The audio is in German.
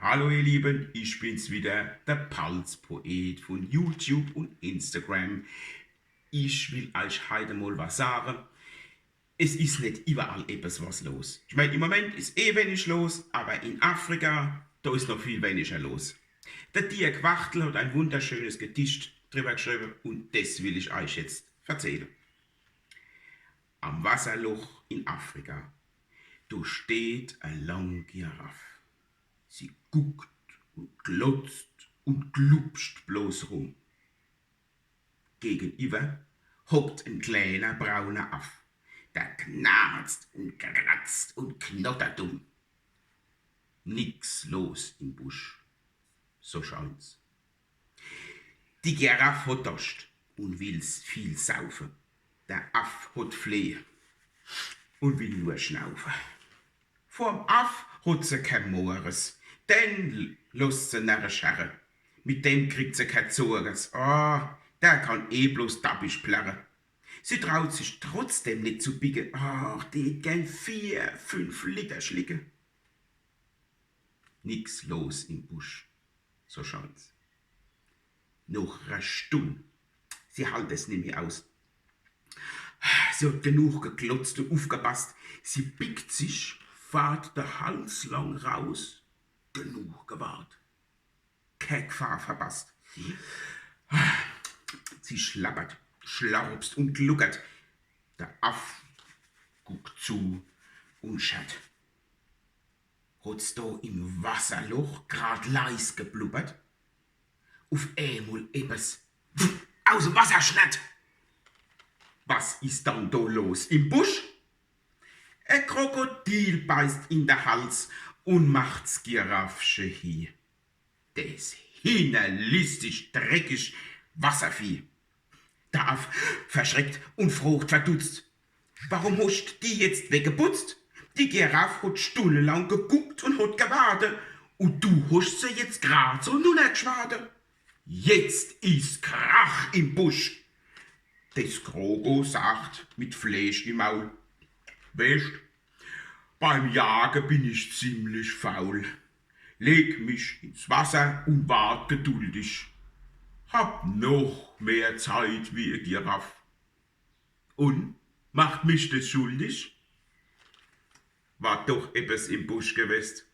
Hallo ihr Lieben, ich bin's wieder, der Palzpoet von YouTube und Instagram. Ich will euch heute mal was sagen. Es ist nicht überall etwas was los. Ich meine, im Moment ist wenig los, aber in Afrika, da ist noch viel weniger los. Der Dirk Wachtel hat ein wunderschönes Gedicht drüber geschrieben und das will ich euch jetzt erzählen. Am Wasserloch in Afrika, da steht eine lange Giraffe. Sie guckt und glotzt und glupscht bloß rum. Gegenüber hockt ein kleiner brauner Aff, der knarzt und kratzt und knottert dumm. Nix los im Busch, so scheint's. Die Giraffe hat Durst und will's viel saufen. Der Aff hat Flehe und will nur schnaufen. Vorm Aff hat sie kein Moores, den lässt sie nachher scharren. Mit dem kriegt sie kein Zorges. Der kann bloß dabbisch plärren. Sie traut sich trotzdem nicht zu biegen. Die gern 4, 5 Liter schlicken. Nix los im Busch, so scheint's. Nach einer Stunde, sie hält es nicht mehr aus. Sie hat genug geklotzt und aufgepasst. Sie biegt sich, fährt der Hals lang raus. Genug gewahrt. Keine Gefahr verpasst. Sie schlappert, schlaubst und gluckert. Der Aff guckt zu und schaut. Hat's da im Wasserloch grad leis geblubbert? Auf einmal etwas aus dem Wasser schnatt. Was ist dann da los im Busch? Ein Krokodil beißt in den Hals und macht's Giraffsche hier. Das hinterlistig, dreckig Wasservieh. Der Aff verschreckt und fragt verdutzt. Warum hast die jetzt weggeputzt? Die Giraffe hat stundenlang geguckt und hat gewartet. Und du hast sie jetzt grad so nun geschwadet. Jetzt ist Krach im Busch. Das Krogo sagt mit Fleisch im Maul. Weißt, beim Jagen bin ich ziemlich faul. Leg mich ins Wasser und wart geduldig. Hab noch mehr Zeit wie ein Giraffe. Und macht mich das schuldig? War doch etwas im Busch gewesen.